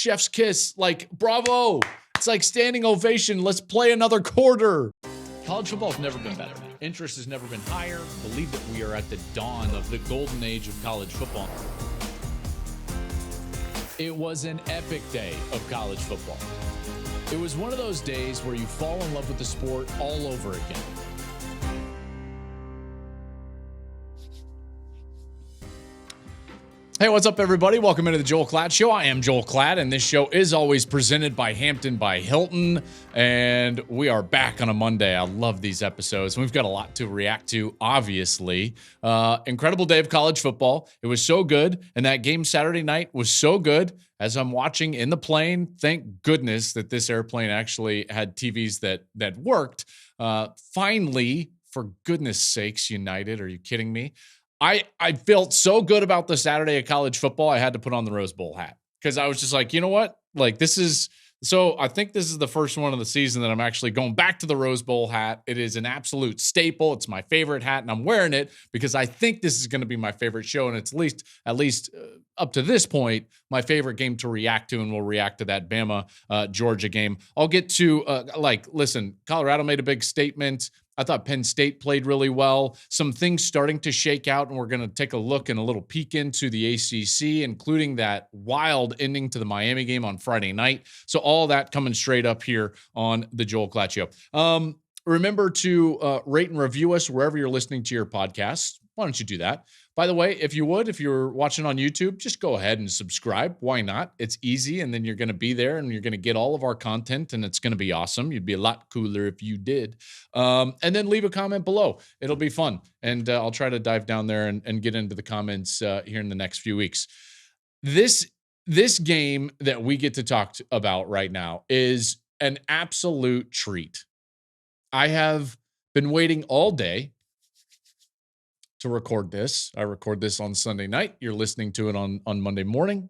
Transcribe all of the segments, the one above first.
chef's kiss, like bravo. It's like standing ovation. Let's play another quarter. College football has never been better. Interest has never been higher. Believe that we are at the dawn of the golden age of college football. It was an epic day of college football. It was one of those days where you fall in love with the sport all over again. Hey, what's up, everybody? Welcome into the Joel Klatt Show. I am Joel Klatt, and this show is always presented by Hampton by Hilton, and we are back on a Monday. I love these episodes. We've got a lot to react to, obviously. Incredible day of college football. It was so good, and that game Saturday night was so good. As I'm watching in the plane, thank goodness that this airplane actually had TVs that worked. Finally, for goodness sakes, United, are you kidding me? I felt so good about the Saturday of college football, I had to put on the Rose Bowl hat because I was just like, you know what? Like, I think this is the first one of the season that I'm actually going back to the Rose Bowl hat. It is an absolute staple. It's my favorite hat, and I'm wearing it because I think this is going to be my favorite show, and it's at least up to this point, my favorite game to react to, and we'll react to that Bama-Georgia game. I'll get to, listen, Colorado made a big statement. I thought Penn State played really well. Some things starting to shake out, and we're going to take a look and a little peek into the ACC, including that wild ending to the Miami game on Friday night. So all that coming straight up here on the Joel Klatt Show. Remember to rate and review us wherever you're listening to your podcast. Why don't you do that? By the way, if you're watching on YouTube, just go ahead and subscribe. Why not? It's easy, and then you're going to be there, and you're going to get all of our content, and it's going to be awesome. You'd be a lot cooler if you did. And then leave a comment below. It'll be fun, and I'll try to dive down there and get into the comments here in the next few weeks. This game that we get to talk about right now is an absolute treat. I have been waiting all day to record this. I record this on Sunday night. You're listening to it on Monday morning.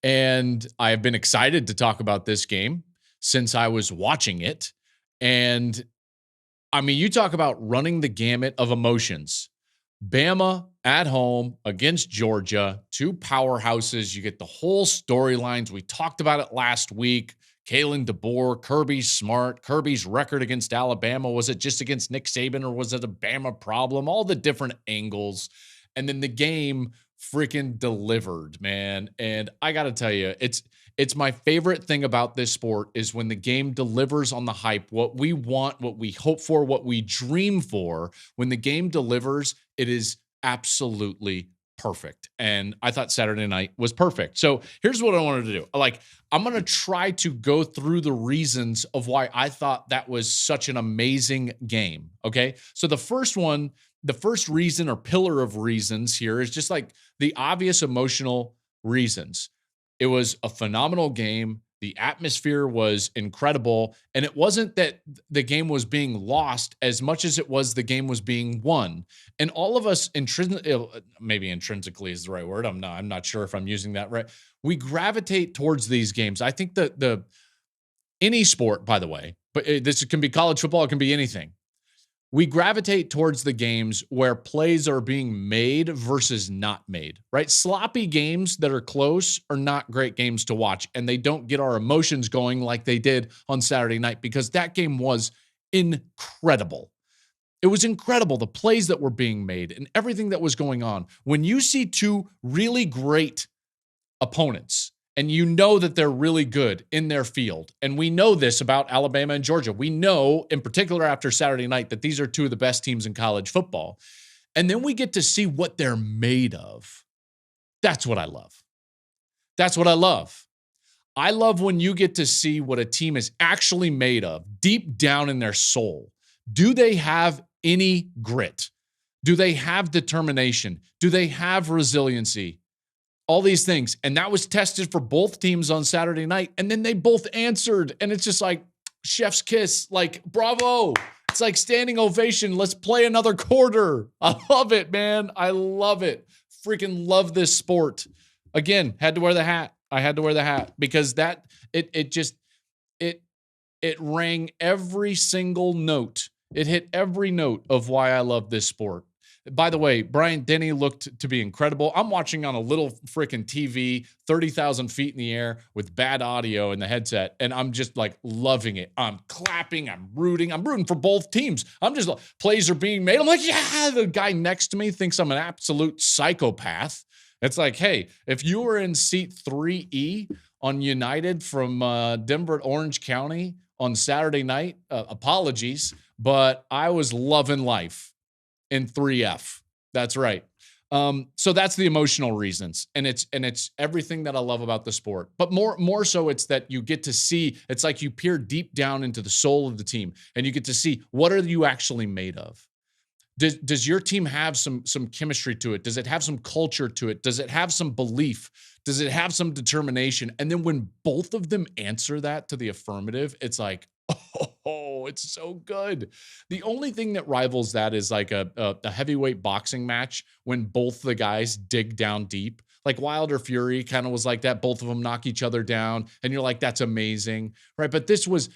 And I have been excited to talk about this game since I was watching it. And I mean, you talk about running the gamut of emotions. Bama at home against Georgia, two powerhouses. You get the whole storylines. We talked about it last week. Kalen DeBoer, Kirby's smart, Kirby's record against Alabama. Was it just against Nick Saban, or was it a Bama problem? All the different angles. And then the game freaking delivered, man. And I got to tell you, it's my favorite thing about this sport is when the game delivers on the hype, what we want, what we hope for, what we dream for. When the game delivers, it is absolutely perfect. And I thought Saturday night was perfect. So here's what I wanted to do. I'm going to try to go through the reasons of why I thought that was such an amazing game. Okay. So the first reason or pillar of reasons here is just like the obvious emotional reasons. It was a phenomenal game. The atmosphere was incredible. And it wasn't that the game was being lost as much as it was the game was being won. And all of us maybe intrinsically is the right word. I'm not sure if I'm using that right. We gravitate towards these games. I think that any sport, by the way, but this can be college football, it can be anything. We gravitate towards the games where plays are being made versus not made, right? Sloppy games that are close are not great games to watch, and they don't get our emotions going like they did on Saturday night because that game was incredible. It was incredible, the plays that were being made and everything that was going on. When you see two really great opponents, and you know that they're really good in their field. And we know this about Alabama and Georgia. We know, in particular after Saturday night, that these are two of the best teams in college football. And then we get to see what they're made of. That's what I love. That's what I love. I love when you get to see what a team is actually made of deep down in their soul. Do they have any grit? Do they have determination? Do they have resiliency? All these things. And that was tested for both teams on Saturday night. And then they both answered. And it's just like chef's kiss, like bravo. It's like standing ovation. Let's play another quarter. I love it, man. I love it. Freaking love this sport. Again, had to wear the hat. I had to wear the hat because it rang every single note. It hit every note of why I love this sport. By the way, Bryant-Denny looked to be incredible. I'm watching on a little freaking TV, 30,000 feet in the air with bad audio in the headset, and I'm just like loving it. I'm clapping, I'm rooting for both teams. I'm just like, plays are being made. I'm like, yeah, the guy next to me thinks I'm an absolute psychopath. It's like, hey, if you were in seat 3E on United from Denver, Orange County on Saturday night, apologies, but I was loving life in 3F. That's right. So that's the emotional reasons. And it's everything that I love about the sport. But more so it's that you get to see, it's like you peer deep down into the soul of the team and you get to see what are you actually made of? Does your team have some chemistry to it? Does it have some culture to it? Does it have some belief? Does it have some determination? And then when both of them answer that to the affirmative, it's like, oh, it's so good. The only thing that rivals that is like a heavyweight boxing match when both the guys dig down deep. Like Wilder Fury kind of was like that. Both of them knock each other down, and you're like, that's amazing, right? But this was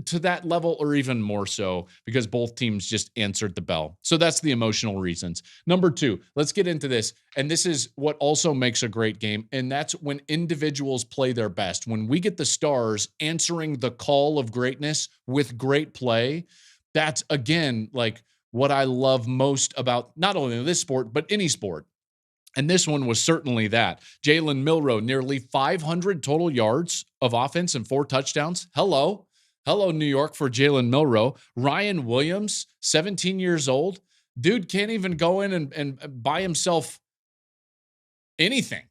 to that level, or even more so, because both teams just answered the bell. So that's the emotional reasons. Number two, let's get into this. And this is what also makes a great game, and that's when individuals play their best. When we get the stars answering the call of greatness with great play, that's, again, like what I love most about not only this sport, but any sport. And this one was certainly that. Jalen Milroe, nearly 500 total yards of offense and 4 touchdowns. Hello, New York, for Jalen Milroe. Ryan Williams, 17 years old. Dude can't even go in and buy himself anything.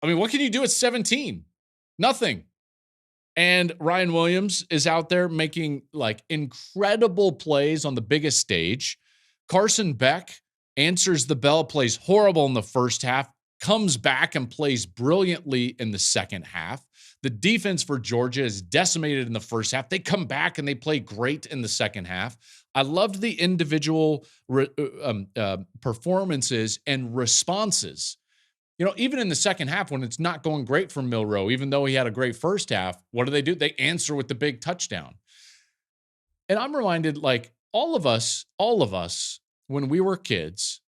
I mean, what can you do at 17? Nothing. And Ryan Williams is out there making like incredible plays on the biggest stage. Carson Beck answers the bell, plays horrible in the first half, comes back and plays brilliantly in the second half. The defense for Georgia is decimated in the first half. They come back and they play great in the second half. I loved the individual performances and responses. You know, even in the second half, when it's not going great for Milroe, even though he had a great first half, what do? They answer with the big touchdown. And I'm reminded, like, all of us, when we were kids,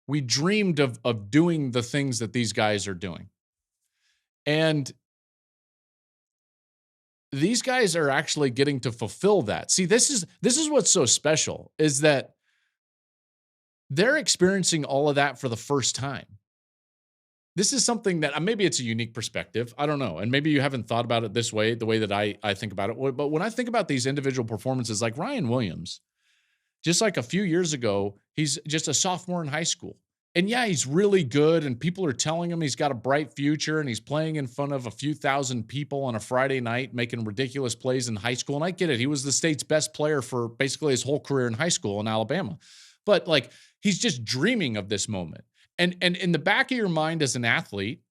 we dreamed of doing the things that these guys are doing. And these guys are actually getting to fulfill that. See, this is what's so special, is that they're experiencing all of that for the first time. This is something that maybe it's a unique perspective. I don't know. And maybe you haven't thought about it this way, the way that I think about it. But when I think about these individual performances, like Ryan Williams, just like a few years ago, he's just a sophomore in high school. And yeah, he's really good. And people are telling him he's got a bright future. And he's playing in front of a few thousand people on a Friday night, making ridiculous plays in high school. And I get it. He was the state's best player for basically his whole career in high school in Alabama. But like, he's just dreaming of this moment. And in the back of your mind as an athlete,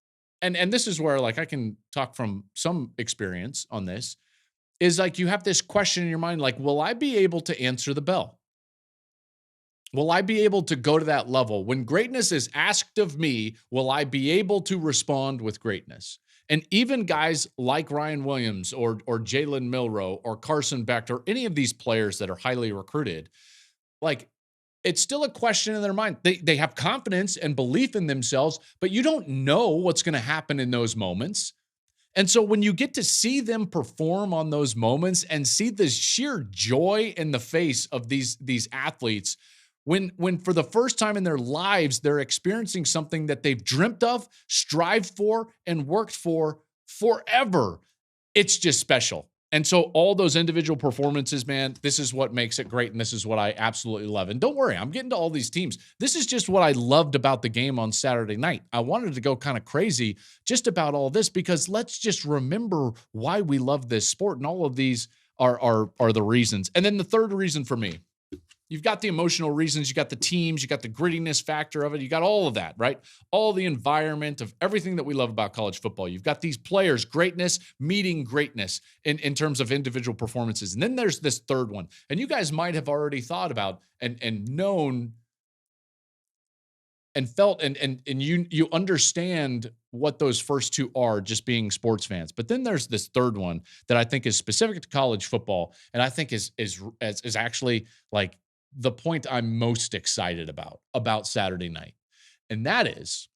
and this is where, like, I can talk from some experience on this, is like you have this question in your mind, like, will I be able to answer the bell? Will I be able to go to that level? When greatness is asked of me, will I be able to respond with greatness? And even guys like Ryan Williams or Jalen Milroe or Carson Beck or any of these players that are highly recruited, like, it's still a question in their mind. They have confidence and belief in themselves, but you don't know what's going to happen in those moments. And so when you get to see them perform on those moments and see the sheer joy in the face of these athletes, when for the first time in their lives, they're experiencing something that they've dreamt of, strived for, and worked for forever, it's just special. And so all those individual performances, man, this is what makes it great, and this is what I absolutely love. And don't worry, I'm getting to all these teams. This is just what I loved about the game on Saturday night. I wanted to go kind of crazy just about all this, because let's just remember why we love this sport, and all of these are the reasons. And then the third reason for me, you've got the emotional reasons, you got the teams, you got the grittiness factor of it, you got all of that, right? All the environment of everything that we love about college football. You've got these players, greatness meeting greatness in terms of individual performances. And then there's this third one. And you guys might have already thought about and known and felt and you understand what those first two are, just being sports fans. But then there's this third one that I think is specific to college football, and I think is actually like the point I'm most excited about Saturday night. And that is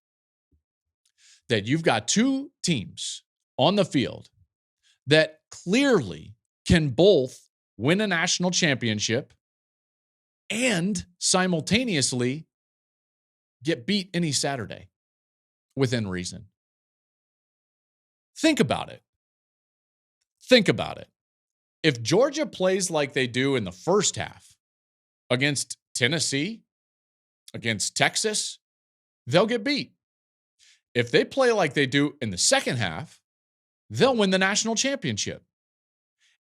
that you've got two teams on the field that clearly can both win a national championship and simultaneously get beat any Saturday within reason. Think about it. Think about it. If Georgia plays like they do in the first half against Tennessee, against Texas, they'll get beat. If they play like they do in the second half, they'll win the national championship.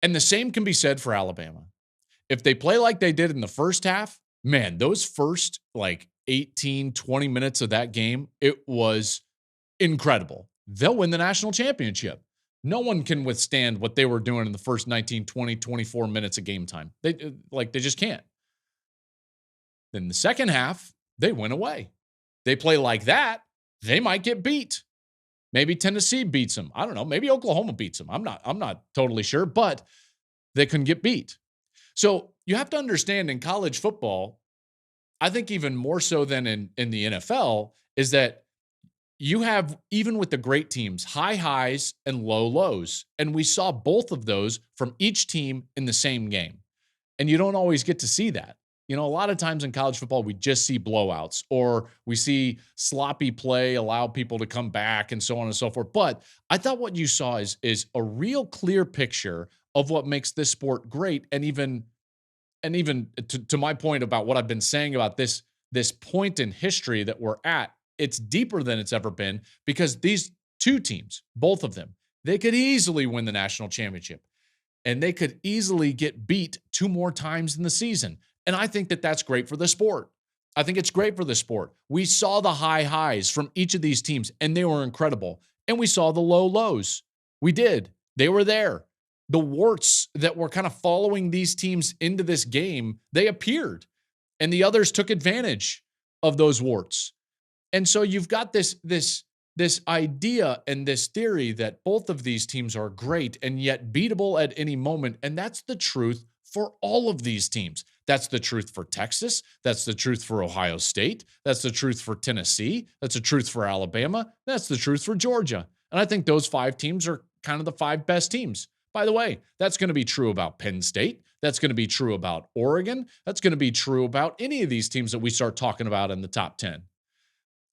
And the same can be said for Alabama. If they play like they did in the first half, man, those first 18, 20 minutes of that game, it was incredible. They'll win the national championship. No one can withstand what they were doing in the first 19, 20, 24 minutes of game time. They just can't. Then the second half, they went away. They play like that, they might get beat. Maybe Tennessee beats them. I don't know. Maybe Oklahoma beats them. I'm not totally sure, but they couldn't get beat. So you have to understand in college football, I think even more so than in the NFL, is that you have, even with the great teams, high highs and low lows. And we saw both of those from each team in the same game. And you don't always get to see that. A lot of times in college football, we just see blowouts or we see sloppy play, allow people to come back and so on and so forth. But I thought what you saw is a real clear picture of what makes this sport great. And even to my point about what I've been saying about this point in history that we're at, it's deeper than it's ever been because these two teams, both of them, they could easily win the national championship and they could easily get beat 2 more times in the season. And I think that that's great for the sport. I think it's great for the sport. We saw the high highs from each of these teams, and they were incredible. And we saw the low lows. We did. They were there. The warts that were kind of following these teams into this game, they appeared. And the others took advantage of those warts. And so you've got this idea and this theory that both of these teams are great and yet beatable at any moment. And that's the truth for all of these teams. That's the truth for Texas. That's the truth for Ohio State. That's the truth for Tennessee. That's the truth for Alabama. That's the truth for Georgia. And I think those 5 teams are kind of the 5 best teams. By the way, that's going to be true about Penn State. That's going to be true about Oregon. That's going to be true about any of these teams that we start talking about in the top 10.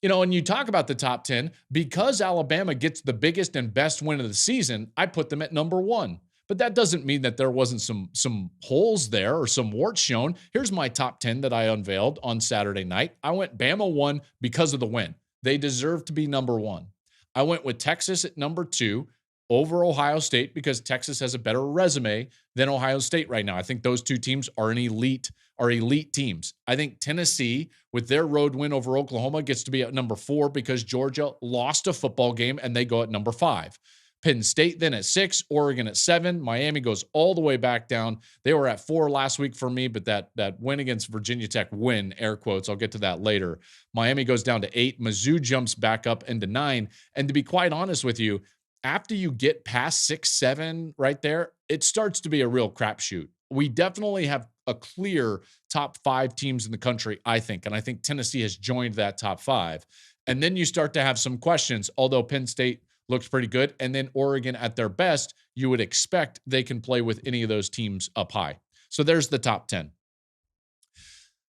And you talk about the top 10, because Alabama gets the biggest and best win of the season, I put them at number 1. But that doesn't mean that there wasn't some holes there or some warts shown. Here's my top 10 that I unveiled on Saturday night. I went Bama 1 because of the win. They deserve to be number 1. I went with Texas at number 2 over Ohio State because Texas has a better resume than Ohio State right now. I think those 2 teams are elite teams. I think Tennessee, with their road win over Oklahoma, gets to be at number 4 because Georgia lost a football game and they go at number 5. Penn State then at 6, Oregon at 7. Miami goes all the way back down. They were at 4 last week for me, but that win against Virginia Tech win, air quotes, I'll get to that later. Miami goes down to 8. Mizzou jumps back up into 9. And to be quite honest with you, after you get past 6, 7 right there, it starts to be a real crapshoot. We definitely have a clear top 5 teams in the country, I think. And I think Tennessee has joined that top 5. And then you start to have some questions, although Penn State looks pretty good. And then Oregon at their best, you would expect they can play with any of those teams up high. So there's the top 10.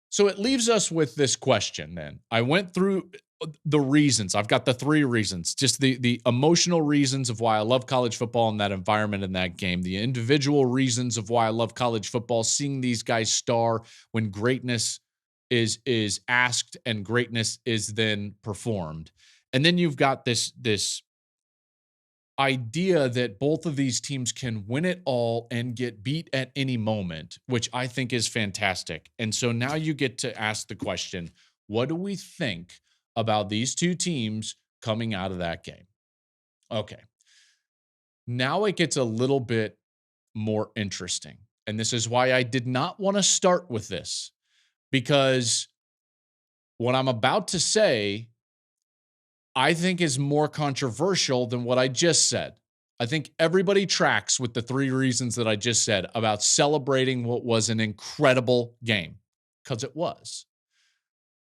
So it leaves us with this question then. I went through the reasons. I've got the 3 reasons, just the emotional reasons of why I love college football and that environment in that game, the individual reasons of why I love college football, seeing these guys star when greatness is asked and greatness is then performed. And then you've got this idea that both of these teams can win it all and get beat at any moment, which I think is fantastic. And so now you get to ask the question, what do we think about these 2 teams coming out of that game? Okay. Now it gets a little bit more interesting. And this is why I did not want to start with this, because what I'm about to say I think is more controversial than what I just said. I think everybody tracks with the 3 reasons that I just said about celebrating what was an incredible game. because it was.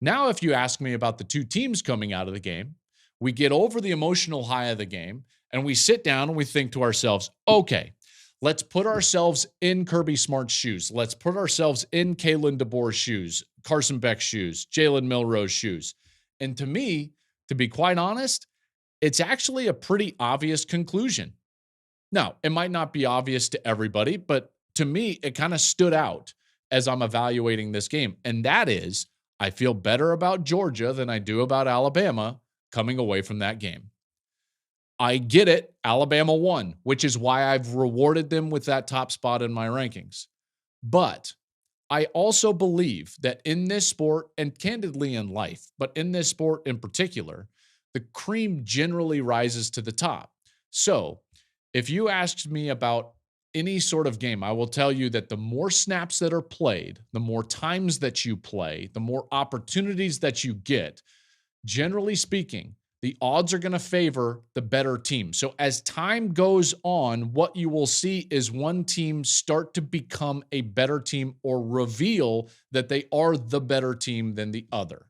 Now, if you ask me about the two teams coming out of the game, we get over the emotional high of the game and we sit down and we think to ourselves, okay, let's put ourselves in Kirby Smart's shoes. Let's put ourselves in Kalen DeBoer's shoes, Carson Beck's shoes, Jalen Milroe's shoes. And to me, to be quite honest, it's actually a pretty obvious conclusion. Now, it might not be obvious to everybody, but to me, it kind of stood out as I'm evaluating this game. And that is, I feel better about Georgia than I do about Alabama coming away from that game. I get it. Alabama won, which is why I've rewarded them with that top spot in my rankings. But I also believe that in this sport, and candidly in life, but in this sport in particular, the cream generally rises to the top. So if you asked me about any sort of game, I will tell you that the more snaps that are played, the more times that you play, the more opportunities that you get, generally speaking, the odds are going to favor the better team. So as time goes on, what you will see is one team start to become a better team or reveal that they are the better team than the other.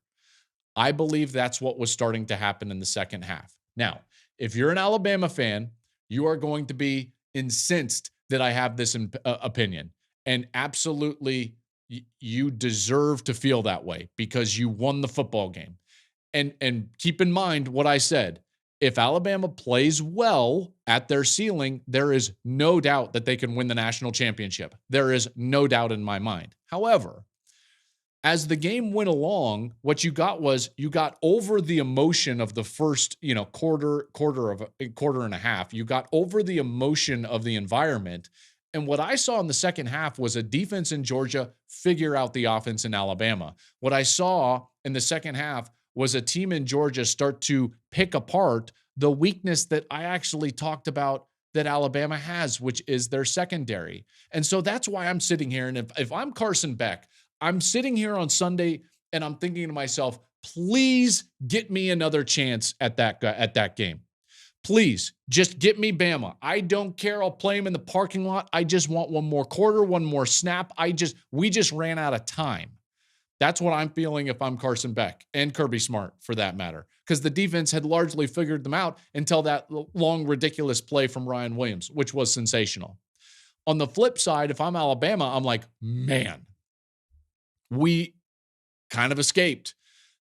I believe that's what was starting to happen in the second half. Now, if you're an Alabama fan, you are going to be incensed that I have this opinion. And absolutely, you deserve to feel that way because you won the football game. And keep in mind what I said. If Alabama plays well at their ceiling, there is no doubt that they can win the national championship. There is no doubt in my mind. However, as the game went along, what you got was you got over the emotion of the first, quarter and a half. You got over the emotion of the environment. And what I saw in the second half was a defense in Georgia figure out the offense in Alabama. What I saw in the second half was a team in Georgia start to pick apart the weakness that I actually talked about that Alabama has, which is their secondary. And so that's why I'm sitting here. And if I'm Carson Beck, I'm sitting here on Sunday and I'm thinking to myself, please get me another chance at that game. Please just get me Bama. I don't care. I'll play him in the parking lot. I just want one more quarter, one more snap. We just ran out of time. That's what I'm feeling if I'm Carson Beck and Kirby Smart for that matter, because the defense had largely figured them out until that long, ridiculous play from Ryan Williams, which was sensational. On the flip side, if I'm Alabama, I'm like, man, we kind of escaped.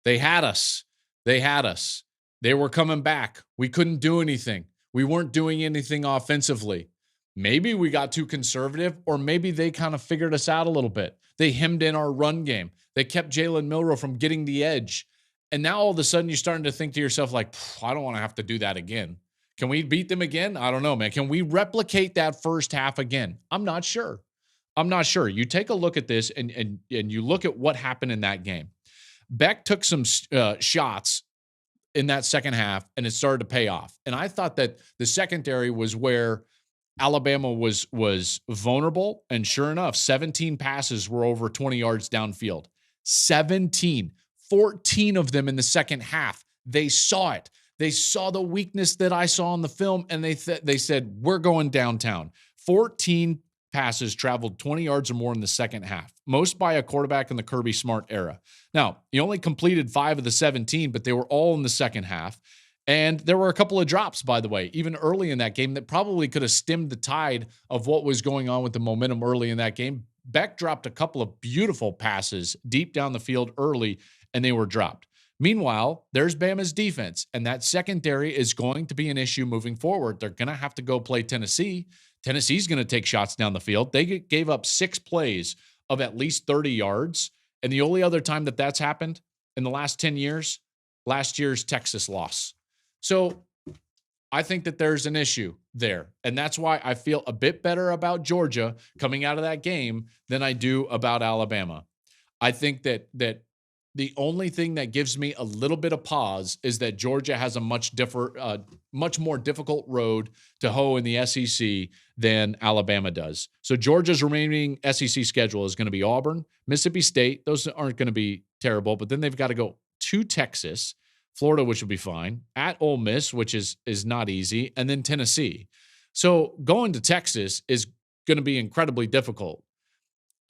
They had us. They were coming back. We couldn't do anything. We weren't doing anything offensively. Maybe we got too conservative, or maybe they kind of figured us out a little bit. They hemmed in our run game. They kept Jalen Milroe from getting the edge. And now all of a sudden you're starting to think to yourself like, I don't want to have to do that again. Can we beat them again? I don't know, man. Can we replicate that first half again? I'm not sure. You take a look at this and you look at what happened in that game. Beck took some shots in that second half, and it started to pay off. And I thought that the secondary was where Alabama was vulnerable, and sure enough, 17 passes were over 20 yards downfield. 14 of them in the second half. They saw it. They saw the weakness that I saw in the film, and they said, we're going downtown. 14 passes traveled 20 yards or more in the second half, most by a quarterback in the Kirby Smart era. Now, he only completed 5 of the 17, but they were all in the second half. And there were a couple of drops, by the way, even early in that game that probably could have stemmed the tide of what was going on with the momentum early in that game. Beck dropped a couple of beautiful passes deep down the field early, and they were dropped. Meanwhile, there's Bama's defense, and that secondary is going to be an issue moving forward. They're going to have to go play Tennessee. Tennessee's going to take shots down the field. They gave up 6 plays of at least 30 yards, and the only other time that that's happened in the last 10 years, last year's Texas loss. So I think that there's an issue there, and that's why I feel a bit better about Georgia coming out of that game than I do about Alabama. I think that the only thing that gives me a little bit of pause is that Georgia has a much more difficult road to hoe in the SEC than Alabama does. So Georgia's remaining SEC schedule is going to be Auburn, Mississippi State. Those aren't going to be terrible, but then they've got to go to Texas, Florida, which will be fine, at Ole Miss, which is not easy, and then Tennessee. So going to Texas is going to be incredibly difficult.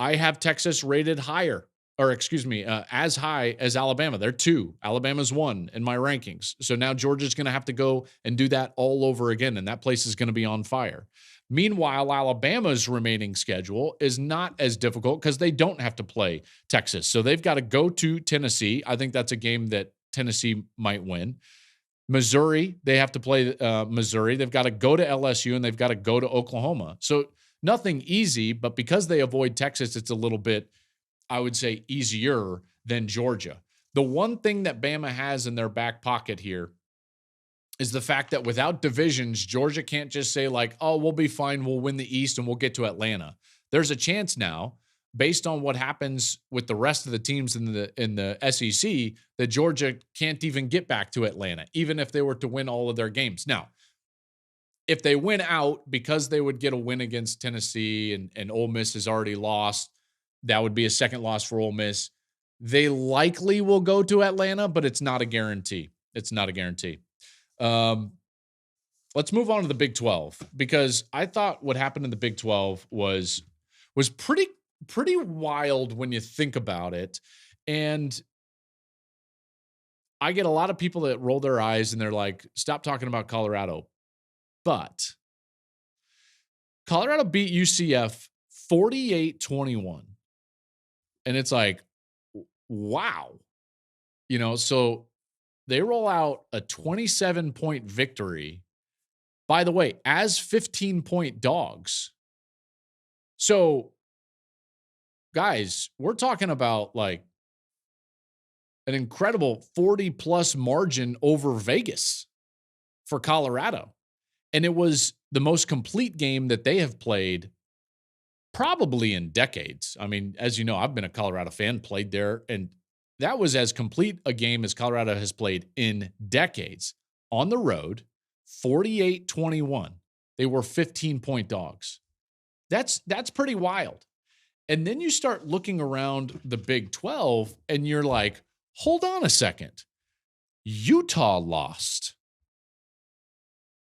I have Texas rated higher as high as Alabama. They're 2. Alabama's 1 in my rankings. So now Georgia's going to have to go and do that all over again, and that place is going to be on fire. Meanwhile, Alabama's remaining schedule is not as difficult because they don't have to play Texas. So they've got to go to Tennessee. I think that's a game that Tennessee might win. Missouri, they have to play Missouri. They've got to go to LSU, and they've got to go to Oklahoma. So nothing easy, but because they avoid Texas, it's a little bit, I would say, easier than Georgia. The one thing that Bama has in their back pocket here is the fact that without divisions, Georgia can't just say like, oh, we'll be fine, we'll win the East, and we'll get to Atlanta. There's a chance now, based on what happens with the rest of the teams in the SEC, that Georgia can't even get back to Atlanta, even if they were to win all of their games. Now, if they win out because they would get a win against Tennessee and Ole Miss has already lost, that would be a second loss for Ole Miss. They likely will go to Atlanta, but it's not a guarantee. It's not a guarantee. Let's move on to the Big 12, because I thought what happened in the Big 12 was pretty wild when you think about it. And I get a lot of people that roll their eyes and they're like, stop talking about Colorado. But Colorado beat UCF 48-21. And it's like, wow. So they roll out a 27-point victory, by the way, as 15-point dogs. So, guys, we're talking about like an incredible 40-plus margin over Vegas for Colorado. And it was the most complete game that they have played probably in decades. I mean, as you know, I've been a Colorado fan, played there, and that was as complete a game as Colorado has played in decades. On the road, 48-21. They were 15-point dogs. That's pretty wild. And then you start looking around the Big 12, and you're like, hold on a second. Utah lost.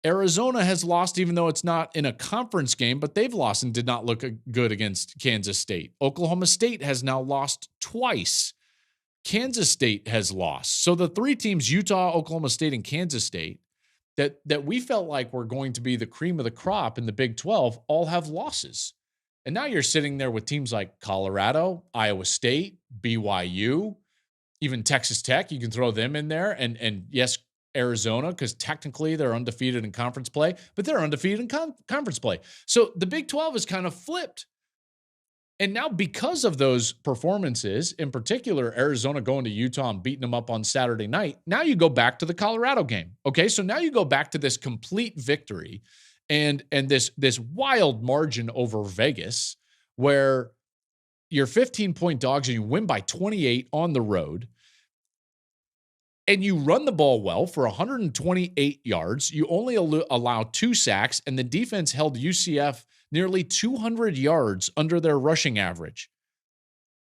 Arizona has lost, even though it's not in a conference game, but they've lost and did not look good against Kansas State. Oklahoma State has now lost twice. Kansas State has lost. So the 3 teams, Utah, Oklahoma State, and Kansas State, that we felt like were going to be the cream of the crop in the Big 12, all have losses. And now you're sitting there with teams like Colorado, Iowa State, BYU, even Texas Tech. You can throw them in there. And yes, Arizona, because technically they're undefeated in conference play, but they're undefeated in conference play. So the Big 12 is kind of flipped. And now because of those performances, in particular, Arizona going to Utah and beating them up on Saturday night, now you go back to the Colorado game. Okay, so now you go back to this complete victory and this wild margin over Vegas, where you're 15-point dogs and you win by 28 on the road. And you run the ball well for 128 yards. You only allow 2 sacks, and the defense held UCF nearly 200 yards under their rushing average.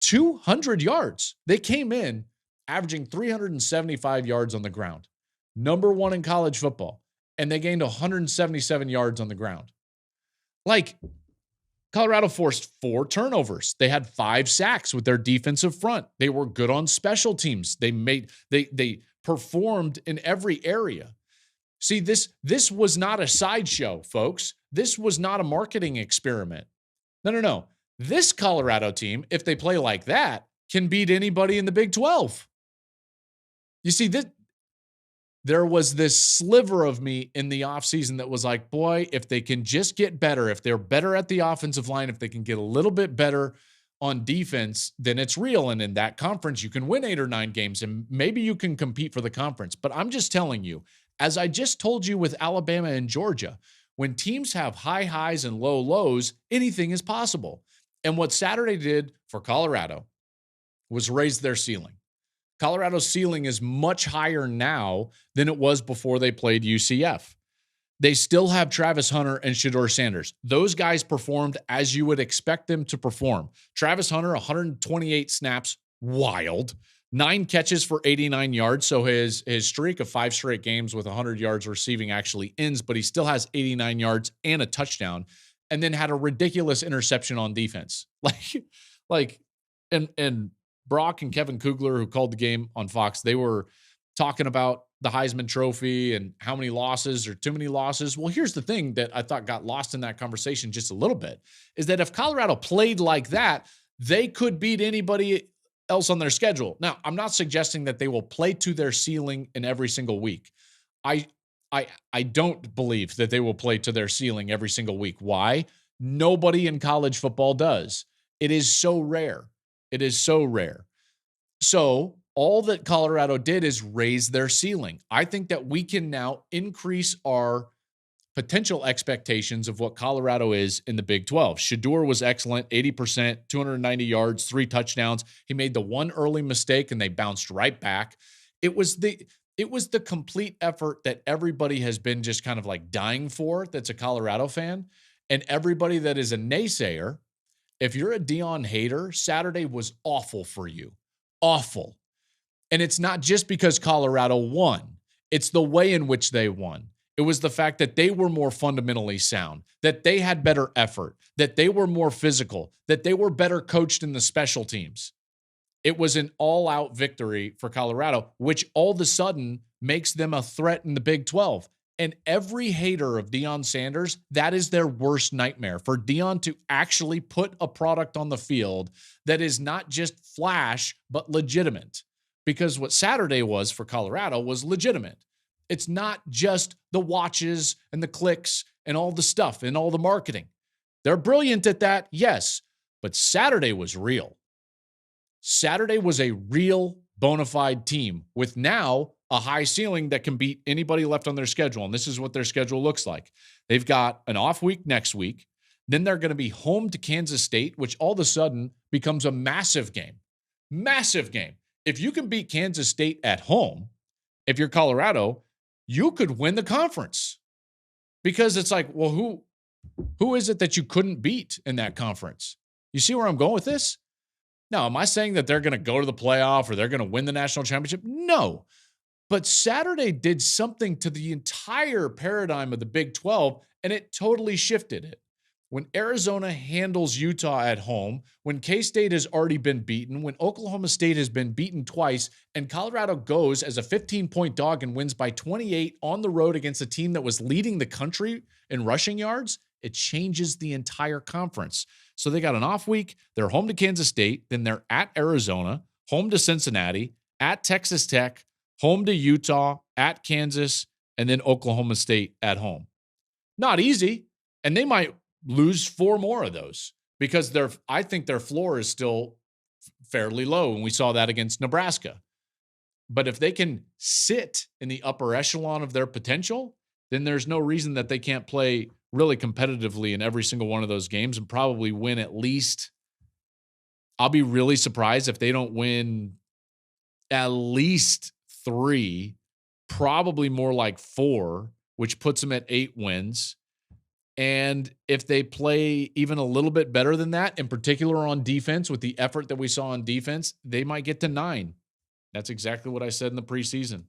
200 yards. They came in averaging 375 yards on the ground. Number 1 in college football. And they gained 177 yards on the ground. Like, Colorado forced 4 turnovers. They had 5 sacks with their defensive front. They were good on special teams. They performed in every area. See, this was not a sideshow, folks. This was not a marketing experiment. No. This Colorado team, if they play like that, can beat anybody in the Big 12. You see, there was this sliver of me in the offseason that was like, boy, if they can just get better, if they're better at the offensive line, if they can get a little bit better on defense, then it's real. And in that conference, you can win 8 or 9 games, and maybe you can compete for the conference. But I'm just telling you, as I just told you with Alabama and Georgia, when teams have high highs and low lows, anything is possible. And what Saturday did for Colorado was raise their ceiling. Colorado's ceiling is much higher now than it was before they played UCF. They still have Travis Hunter and Shedeur Sanders. Those guys performed as you would expect them to perform. Travis Hunter, 128 snaps, wild. 9 catches for 89 yards, so his streak of 5 straight games with 100 yards receiving actually ends, but he still has 89 yards and a touchdown, and then had a ridiculous interception on defense. And Brock and Kevin Kugler, who called the game on Fox, they were talking about the Heisman Trophy and how many losses or too many losses. Well, here's the thing that I thought got lost in that conversation just a little bit is that if Colorado played like that, they could beat anybody else on their schedule. Now, I'm not suggesting that they will play to their ceiling in every single week. I don't believe that they will play to their ceiling every single week. Why? Nobody in college football does. It is so rare. It is so rare. So all that Colorado did is raise their ceiling. I think that we can now increase our potential expectations of what Colorado is in the Big 12. Shedeur was excellent, 80%, 290 yards, 3 touchdowns. He made the one early mistake and they bounced right back. It was the complete effort that everybody has been just kind of like dying for that's a Colorado fan. And everybody that is a naysayer, if you're a Deion hater, Saturday was awful for you. Awful. And it's not just because Colorado won. It's the way in which they won. It was the fact that they were more fundamentally sound, that they had better effort, that they were more physical, that they were better coached in the special teams. It was an all-out victory for Colorado, which all of a sudden makes them a threat in the Big 12. And every hater of Deion Sanders, that is their worst nightmare, for Deion to actually put a product on the field that is not just flash, but legitimate. Because what Saturday was for Colorado was legitimate. It's not just the watches and the clicks and all the stuff and all the marketing. They're brilliant at that, yes, but Saturday was real. Saturday was a real bona fide team with now a high ceiling that can beat anybody left on their schedule. And this is what their schedule looks like. They've got an off week next week. Then they're going to be home to Kansas State, which all of a sudden becomes a massive game. Massive game. If you can beat Kansas State at home, if you're Colorado, you could win the conference. Because it's like, well, who is it that you couldn't beat in that conference? You see where I'm going with this? Now, am I saying that they're going to go to the playoff or they're going to win the national championship? No. But Saturday did something to the entire paradigm of the Big 12, and it totally shifted it. When Arizona handles Utah at home, when K-State has already been beaten, when Oklahoma State has been beaten twice, and Colorado goes as a 15-point dog and wins by 28 on the road against a team that was leading the country in rushing yards, it changes the entire conference. So they got an off week. They're home to Kansas State. Then they're at Arizona, home to Cincinnati, at Texas Tech, home to Utah, at Kansas, and then Oklahoma State at home. Not easy. And they might lose 4 more of those because I think their floor is still fairly low. And we saw that against Nebraska. But if they can sit in the upper echelon of their potential, then there's no reason that they can't play really competitively in every single one of those games and probably win at least. I'll be really surprised if they don't win at least 3, probably more like 4, which puts them at 8 wins. And if they play even a little bit better than that, in particular on defense, with the effort that we saw on defense, they might get to 9. That's exactly what I said in the preseason.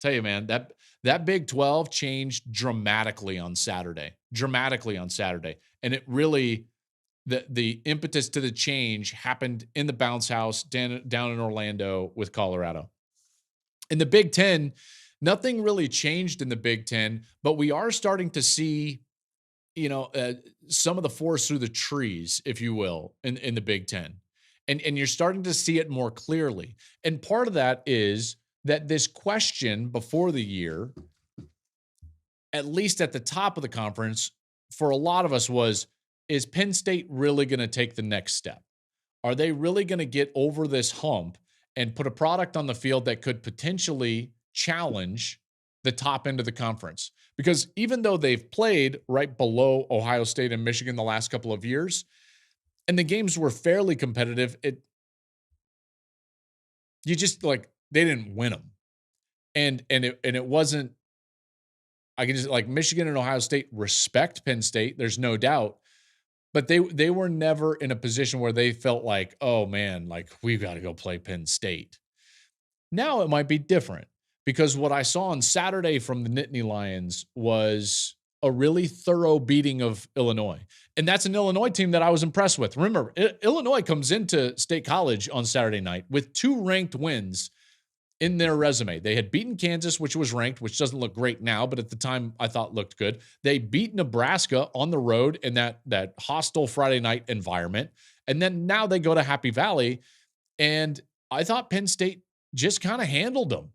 Tell you, man, that Big 12 changed dramatically on Saturday. And it really, the impetus to the change happened in the bounce house down in Orlando with Colorado. In the Big 10, nothing really changed in the Big 10, but we are starting to see, some of the forest through the trees, if you will, in the Big 10. And you're starting to see it more clearly. And part of that is that this question before the year, at least at the top of the conference, for a lot of us was, is Penn State really going to take the next step? Are they really going to get over this hump and put a product on the field that could potentially challenge the top end of the conference? Because even though they've played right below Ohio State and Michigan the last couple of years, and the games were fairly competitive, they didn't win them. And it wasn't, I can just, like, Michigan and Ohio State respect Penn State, there's no doubt, but they were never in a position where they felt like, oh man, like, we've got to go play Penn State. Now it might be different, because what I saw on Saturday from the Nittany Lions was a really thorough beating of Illinois. And that's an Illinois team that I was impressed with. Remember, Illinois comes into State College on Saturday night with 2 ranked wins in their resume. They had beaten Kansas, which was ranked, which doesn't look great now, but at the time I thought looked good. They beat Nebraska on the road in that hostile Friday night environment. And then now they go to Happy Valley, and I thought Penn State just kind of handled them.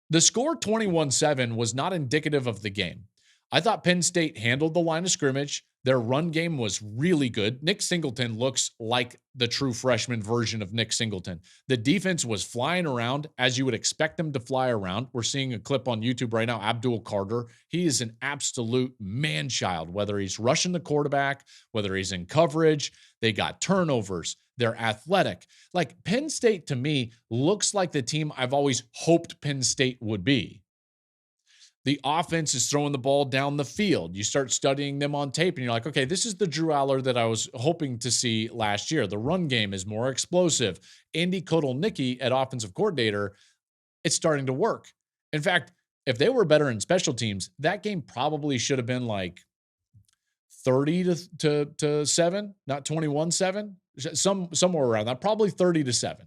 The score 21-7 was not indicative of the game. I thought Penn State handled the line of scrimmage. Their run game was really good. Nick Singleton looks like the true freshman version of Nick Singleton. The defense was flying around as you would expect them to fly around. We're seeing a clip on YouTube right now, Abdul Carter. He is an absolute man-child, whether he's rushing the quarterback, whether he's in coverage. They got turnovers. They're athletic. Like, Penn State, to me, looks like the team I've always hoped Penn State would be. The offense is throwing the ball down the field. You start studying them on tape, and you're like, okay, this is the Drew Aller that I was hoping to see last year. The run game is more explosive. Andy Kotelnicki at offensive coordinator, it's starting to work. In fact, if they were better in special teams, that game probably should have been like 30 to 7, not 21-7, somewhere around that, probably 30-7,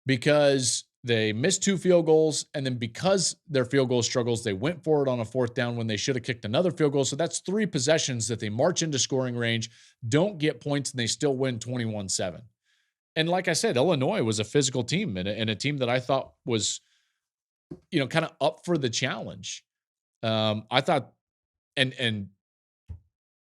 because they missed 2 field goals, and then because their field goal struggles, they went for it on a 4th down when they should have kicked another field goal. So that's 3 possessions that they march into scoring range, don't get points, and they still win 21-7. And like I said, Illinois was a physical team and a team that I thought was, kind of up for the challenge. I thought, and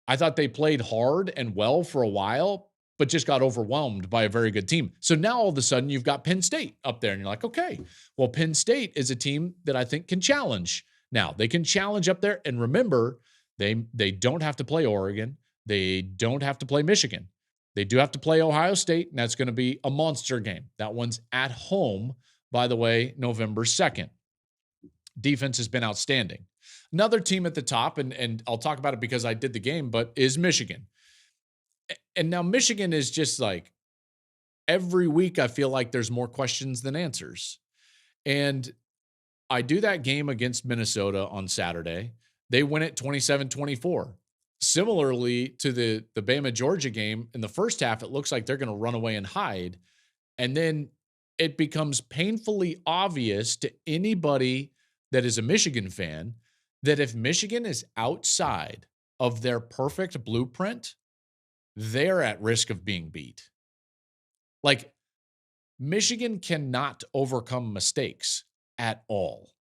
I thought they played hard and well for a while, but just got overwhelmed by a very good team. So now all of a sudden you've got Penn State up there, and you're like, okay, well, Penn State is a team that I think can challenge. Now they can challenge up there. And remember, they don't have to play Oregon. They don't have to play Michigan. They do have to play Ohio State, and that's going to be a monster game. That one's at home, by the way, November 2nd. Defense has been outstanding. Another team at the top, and I'll talk about it because I did the game, but is Michigan. And now Michigan is just like, every week I feel like there's more questions than answers. And I do that game against Minnesota on Saturday. They win it 27-24. Similarly to the Bama-Georgia game, in the first half, it looks like they're going to run away and hide. And then it becomes painfully obvious to anybody that is a Michigan fan that if Michigan is outside of their perfect blueprint, they're at risk of being beat. Like, Michigan cannot overcome mistakes at all.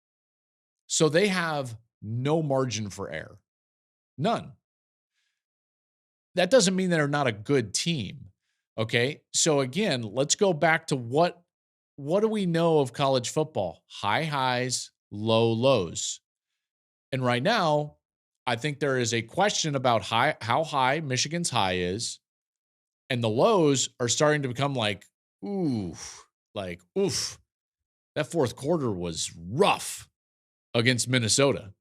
So they have no margin for error. None. That doesn't mean they're not a good team. Okay. So again, let's go back to what do we know of college football? High highs, low lows. And right now, I think there is a question about how high Michigan's high is, and the lows are starting to become like, oof. That 4th quarter was rough against Minnesota.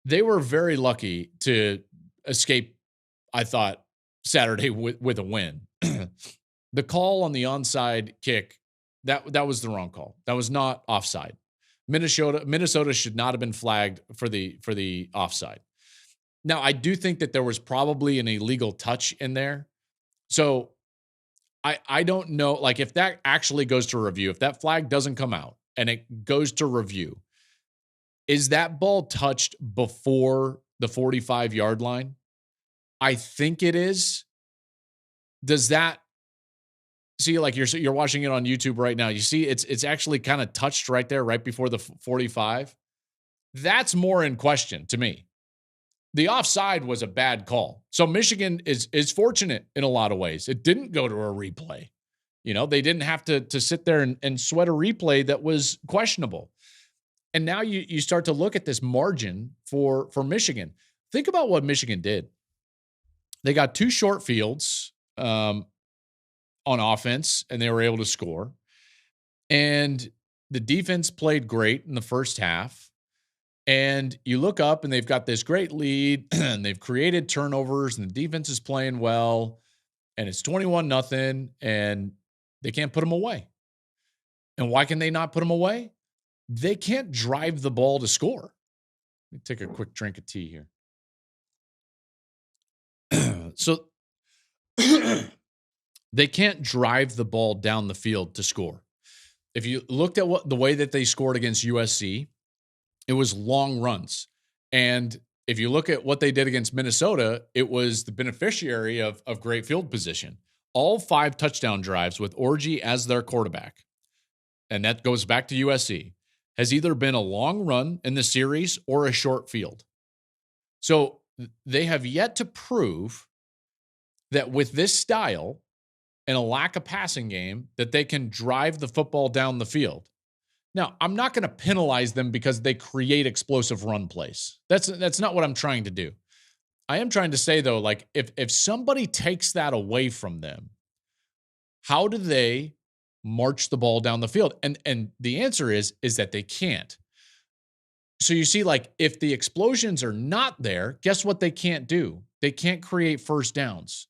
They were very lucky to escape, I thought, Saturday with a win. The call on the onside kick, that was the wrong call. That was not offside. Minnesota should not have been flagged for the offside. Now, I do think that there was probably an illegal touch in there. So I don't know, like, if that actually goes to review, if that flag doesn't come out and it goes to review, is that ball touched before the 45-yard line? I think it is. Does that see, like, you're watching it on YouTube right now. You see it's actually kind of touched right there, right before the 45. That's more in question to me. The offside was a bad call. So Michigan is fortunate in a lot of ways. It didn't go to a replay. They didn't have to sit there and sweat a replay that was questionable. And now you start to look at this margin for Michigan. Think about what Michigan did. They got 2 short fields on offense, and they were able to score. And the defense played great in the first half. And you look up, and they've got this great lead, and they've created turnovers, and the defense is playing well, and it's 21-0, and they can't put them away. And why can they not put them away? They can't drive the ball to score. me take a quick drink of tea here. So they can't drive the ball down the field to score. If you looked at the way that they scored against USC, it was long runs. And if you look at what they did against Minnesota, it was the beneficiary of great field position. All 5 touchdown drives with Orji as their quarterback, and that goes back to USC, has either been a long run in the series or a short field. So they have yet to prove that with this style and a lack of passing game that they can drive the football down the field. Now, I'm not going to penalize them because they create explosive run plays. That's not what I'm trying to do. I am trying to say, though, like if somebody takes that away from them, how do they march the ball down the field? And the answer is that they can't. So you see, like, if the explosions are not there, guess what they can't do? They can't create first downs.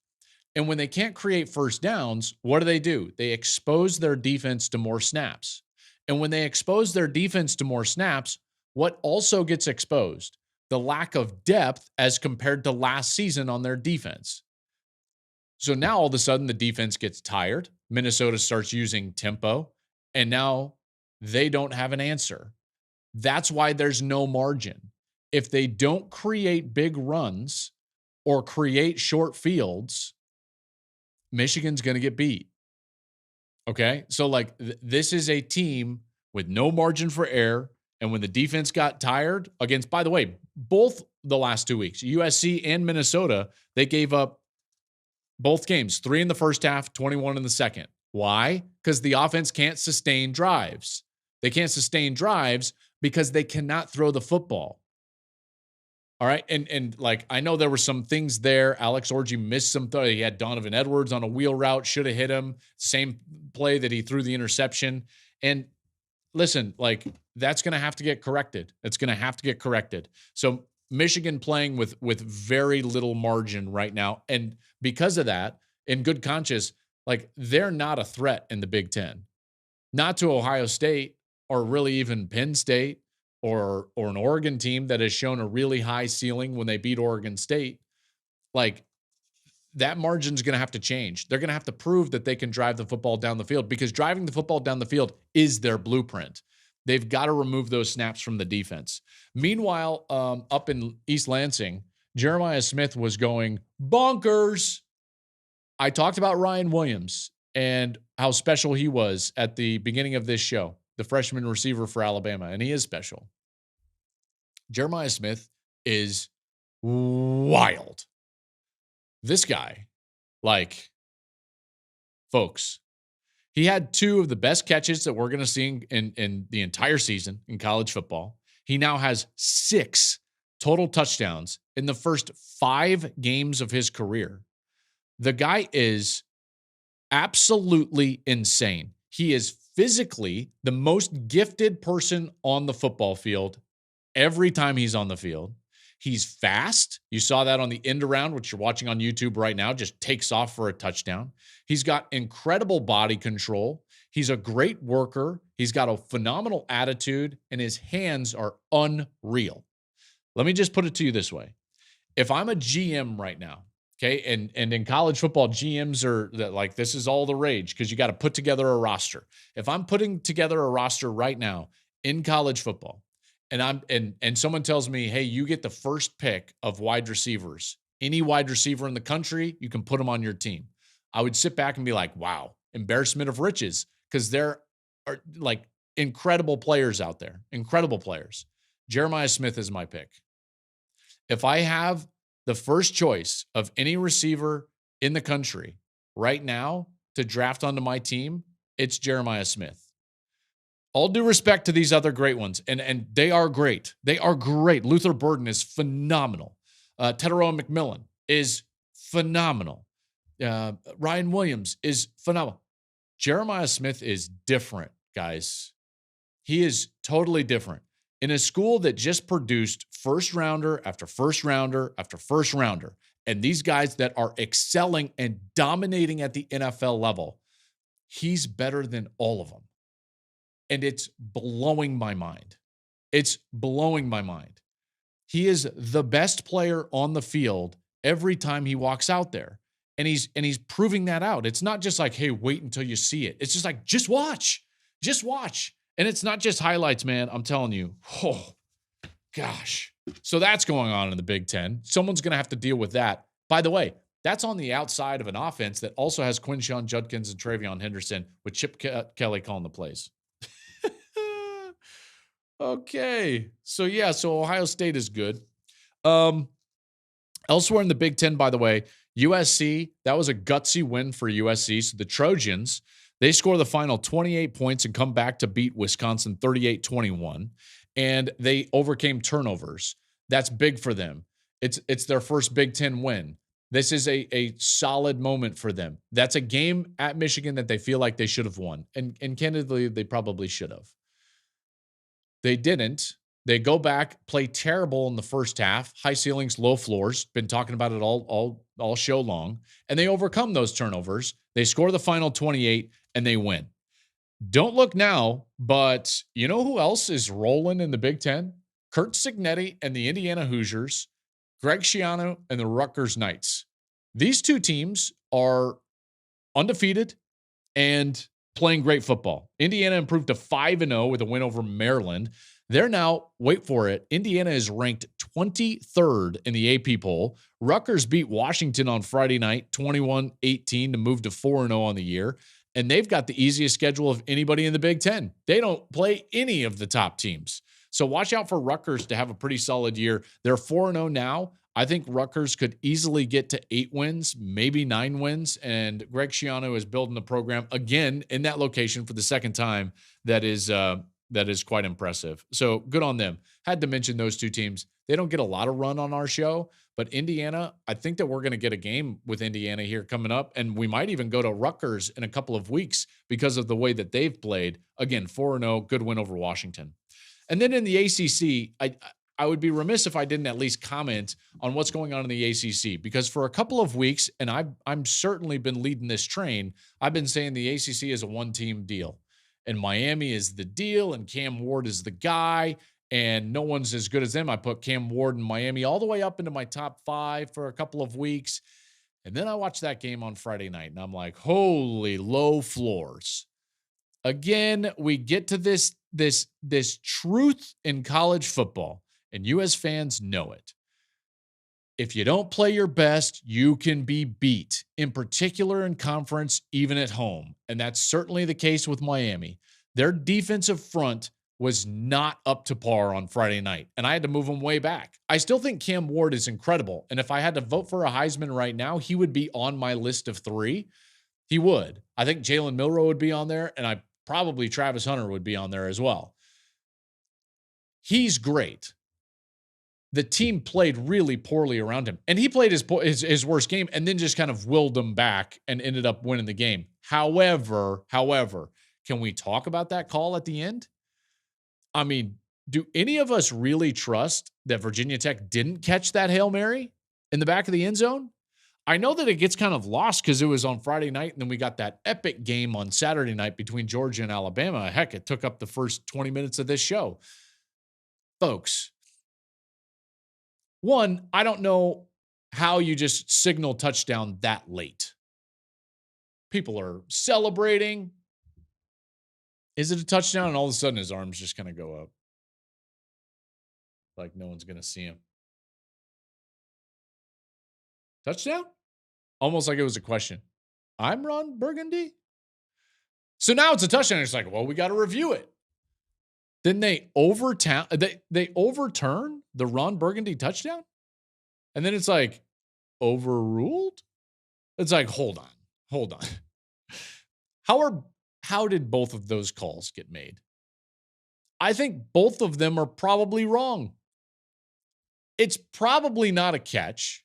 And when they can't create first downs, what do? They expose their defense to more snaps. And when they expose their defense to more snaps, what also gets exposed? The lack of depth as compared to last season on their defense. So now all of a sudden the defense gets tired. Minnesota starts using tempo, and now they don't have an answer. That's why there's no margin. If they don't create big runs or create short fields, Michigan's going to get beat. Okay? So, like, this is a team with no margin for error. And when the defense got tired against, by the way, both the last 2 weeks, USC and Minnesota, they gave up both games, 3 in the first half, 21 in the second. Why? Because the offense can't sustain drives. They can't sustain drives because they cannot throw the football. All right. And like, I know there were some things there. Alex Orji missed some. He had Donovan Edwards on a wheel route, should have hit him. Same play that he threw the interception. And listen, like, that's going to have to get corrected. It's going to have to get corrected. So Michigan playing with very little margin right now. And because of that, in good conscience, like, they're not a threat in the Big Ten. Not to Ohio State or really even Penn State or an Oregon team that has shown a really high ceiling when they beat Oregon State. Like, that margin's going to have to change. They're going to have to prove that they can drive the football down the field, because driving the football down the field is their blueprint. They've got to remove those snaps from the defense. Meanwhile, up in East Lansing, Jeremiah Smith was going bonkers. I talked about Ryan Williams and how special he was at the beginning of this show, the freshman receiver for Alabama, and he is special. Jeremiah Smith is wild. This guy, like, folks, he had 2 of the best catches that we're going to see in the entire season in college football. He now has 6 total touchdowns in the first 5 games of his career. The guy is absolutely insane. He is physically the most gifted person on the football field every time he's on the field. He's fast. You saw that on the end around, which you're watching on YouTube right now, just takes off for a touchdown. He's got incredible body control. He's a great worker. He's got a phenomenal attitude, and his hands are unreal. Let me just put it to you this way. If I'm a GM right now, okay, and in college football, GMs are like, this is all the rage because you got to put together a roster. If I'm putting together a roster right now in college football, and someone tells me, hey, you get the first pick of wide receivers, any wide receiver in the country, you can put them on your team, I would sit back and be like, wow, embarrassment of riches, because there are, like, incredible players out there, incredible players. Jeremiah Smith is my pick. If I have the first choice of any receiver in the country right now to draft onto my team, it's Jeremiah Smith. All due respect to these other great ones, and they are great. They are great. Luther Burden is phenomenal. Teteroa McMillan is phenomenal. Ryan Williams is phenomenal. Jeremiah Smith is different, guys. He is totally different. In a school that just produced first rounder after first rounder after first rounder, and these guys that are excelling and dominating at the NFL level, he's better than all of them. And it's blowing my mind. It's blowing my mind. He is the best player on the field every time he walks out there. And he's proving that out. It's not just like, hey, wait until you see it. It's just like, just watch. Just watch. And it's not just highlights, man. I'm telling you. Oh, gosh. So that's going on in the Big Ten. Someone's going to have to deal with that. By the way, that's on the outside of an offense that also has Quinshon Judkins and Travion Henderson with Chip Kelly calling the plays. Okay. So Ohio State is good. Elsewhere in the Big Ten, by the way, USC, that was a gutsy win for USC. So the Trojans, they score the final 28 points and come back to beat Wisconsin 38-21. And they overcame turnovers. That's big for them. It's their first Big Ten win. This is a solid moment for them. That's a game at Michigan that they feel like they should have won. And candidly, they probably should have. They didn't. They go back, play terrible in the first half. High ceilings, low floors. Been talking about it all show long. And they overcome those turnovers. They score the final 28, and they win. Don't look now, but you know who else is rolling in the Big Ten? Kurt Cignetti and the Indiana Hoosiers, Greg Schiano and the Rutgers Knights. These two teams are undefeated and playing great football. Indiana improved to 5-0 with a win over Maryland. They're now, wait for it, Indiana is ranked 23rd in the AP poll. Rutgers beat Washington on Friday night, 21-18 to move to 4-0 on the year. And they've got the easiest schedule of anybody in the Big Ten. They don't play any of the top teams. So watch out for Rutgers to have a pretty solid year. They're 4-0 now. I think Rutgers could easily get to 8 wins, maybe 9 wins. And Greg Schiano is building the program again in that location for the second time. That is quite impressive. So good on them. Had to mention those two teams. They don't get a lot of run on our show, but Indiana, I think that we're going to get a game with Indiana here coming up, and we might even go to Rutgers in a couple of weeks because of the way that they've played. Again, 4-0, good win over Washington. And then in the ACC, I would be remiss if I didn't at least comment on what's going on in the ACC, because for a couple of weeks, and I'm certainly been leading this train, I've been saying the ACC is a one-team deal. And Miami is the deal, and Cam Ward is the guy, and no one's as good as them. I put Cam Ward and Miami all the way up into my top 5 for a couple of weeks. And then I watched that game on Friday night, and I'm like, holy low floors. Again, we get to this truth in college football, and you as fans know it. If you don't play your best, you can be beat, in particular in conference, even at home. And that's certainly the case with Miami. Their defensive front was not up to par on Friday night, and I had to move them way back. I still think Cam Ward is incredible, and if I had to vote for a Heisman right now, he would be on my list of 3. He would. I think Jalen Milroe would be on there, and probably Travis Hunter would be on there as well. He's great. The team played really poorly around him, and he played his worst game and then just kind of willed them back and ended up winning the game. However, can we talk about that call at the end? I mean, do any of us really trust that Virginia Tech didn't catch that Hail Mary in the back of the end zone? I know that it gets kind of lost because it was on Friday night, and then we got that epic game on Saturday night between Georgia and Alabama. Heck, it took up the first 20 minutes of this show. Folks, one, I don't know how you just signal touchdown that late. People are celebrating. Is it a touchdown? And all of a sudden his arms just kind of go up. Like no one's going to see him. Touchdown? Almost like it was a question. I'm Ron Burgundy? So now it's a touchdown. It's like, well, we got to review it. Then they overturn the Ron Burgundy touchdown. And then it's like overruled. It's like, hold on. How did both of those calls get made? I think both of them are probably wrong. It's probably not a catch,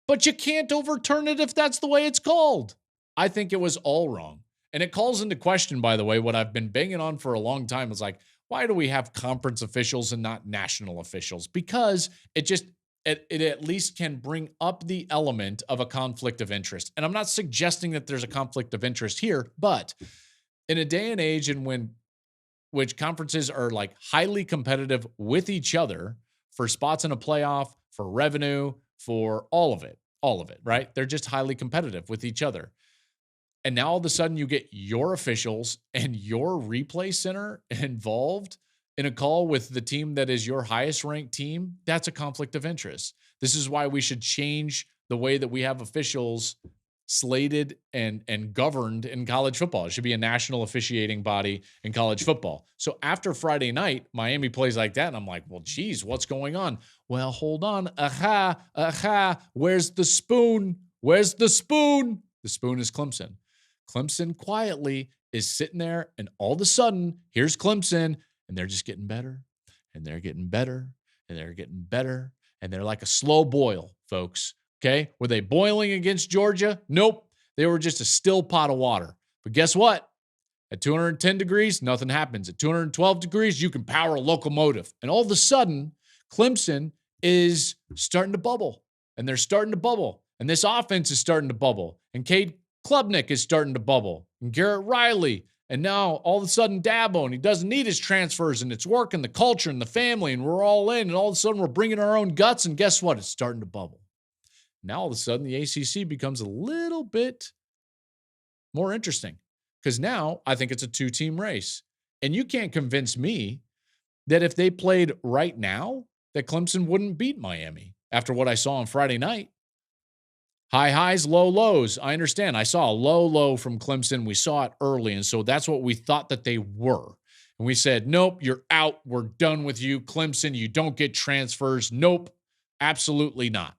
but you can't overturn it if that's the way it's called. I think it was all wrong. And it calls into question, by the way, what I've been banging on for a long time is like, why do we have conference officials and not national officials? Because it at least can bring up the element of a conflict of interest. And I'm not suggesting that there's a conflict of interest here, but in a day and age in which conferences are like highly competitive with each other for spots in a playoff, for revenue, for all of it, right? They're just highly competitive with each other. And now all of a sudden you get your officials and your replay center involved in a call with the team that is your highest ranked team. That's a conflict of interest. This is why we should change the way that we have officials slated and governed in college football. It should be a national officiating body in college football. So after Friday night, Miami plays like that. And I'm like, well, geez, what's going on? Well, hold on. Where's the spoon? Where's the spoon? The spoon is Clemson. Clemson quietly is sitting there, and all of a sudden, here's Clemson, and they're just getting better, and they're getting better, and they're getting better, and they're like a slow boil, folks. Okay? Were they boiling against Georgia? Nope. They were just a still pot of water. But guess what? At 210 degrees, nothing happens. At 212 degrees, you can power a locomotive. And all of a sudden, Clemson is starting to bubble, and they're starting to bubble, and this offense is starting to bubble, and Cade Klubnik is starting to bubble, and Garrett Riley, and now all of a sudden Dabo, and he doesn't need his transfers, and it's working, the culture and the family, and we're all in, and all of a sudden we're bringing our own guts, and guess what? It's starting to bubble. Now all of a sudden the ACC becomes a little bit more interesting because now I think it's a two-team race, and you can't convince me that if they played right now that Clemson wouldn't beat Miami after what I saw on Friday night. High highs, low lows. I understand. I saw a low from Clemson. We saw it early, and so that's what we thought that they were. And we said, nope, you're out. We're done with you, Clemson. You don't get transfers. Nope, absolutely not.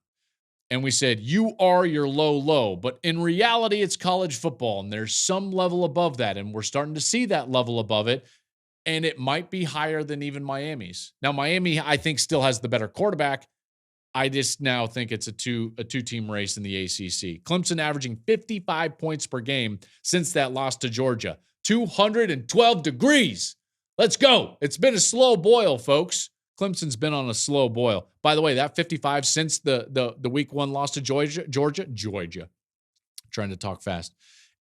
And we said, you are your low. But in reality, it's college football, and there's some level above that, and we're starting to see that level above it, and it might be higher than even Miami's. Now, Miami, I think, still has the better quarterback. I just now think it's a two-team race in the ACC. Clemson averaging 55 points per game since that loss to Georgia. 212 degrees. Let's go. It's been a slow boil, folks. Clemson's been on a slow boil. By the way, that 55 since the week one loss to Georgia. I'm trying to talk fast.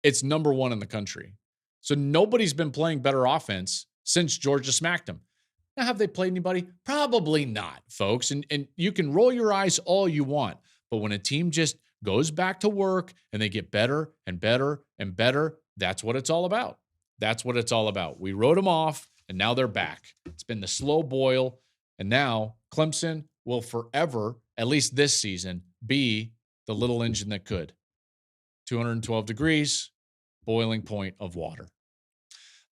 It's number one in the country. So nobody's been playing better offense since Georgia smacked them. Now, have they played anybody? Probably not, folks. And you can roll your eyes all you want. But when a team just goes back to work and they get better and better and better, that's what it's all about. That's what it's all about. We wrote them off, and now they're back. It's been the slow boil. And now Clemson will forever, at least this season, be the little engine that could. 212 degrees, boiling point of water.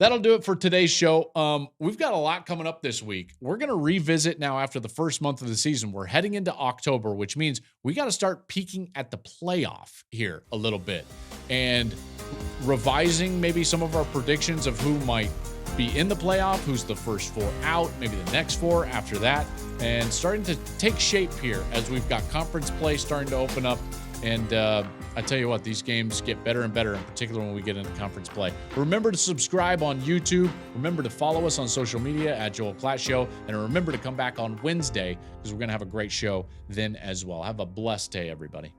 That'll do it for today's show. We've got a lot coming up this week. We're going to revisit now after the first month of the season. We're heading into October, which means we got to start peeking at the playoff here a little bit and revising maybe some of our predictions of who might be in the playoff, who's the first four out, maybe the next four after that, and starting to take shape here as we've got conference play starting to open up. And I tell you what, these games get better and better, in particular when we get into conference play. Remember to subscribe on YouTube. Remember to follow us on social media at Joel Klatt Show. And remember to come back on Wednesday because we're going to have a great show then as well. Have a blessed day, everybody.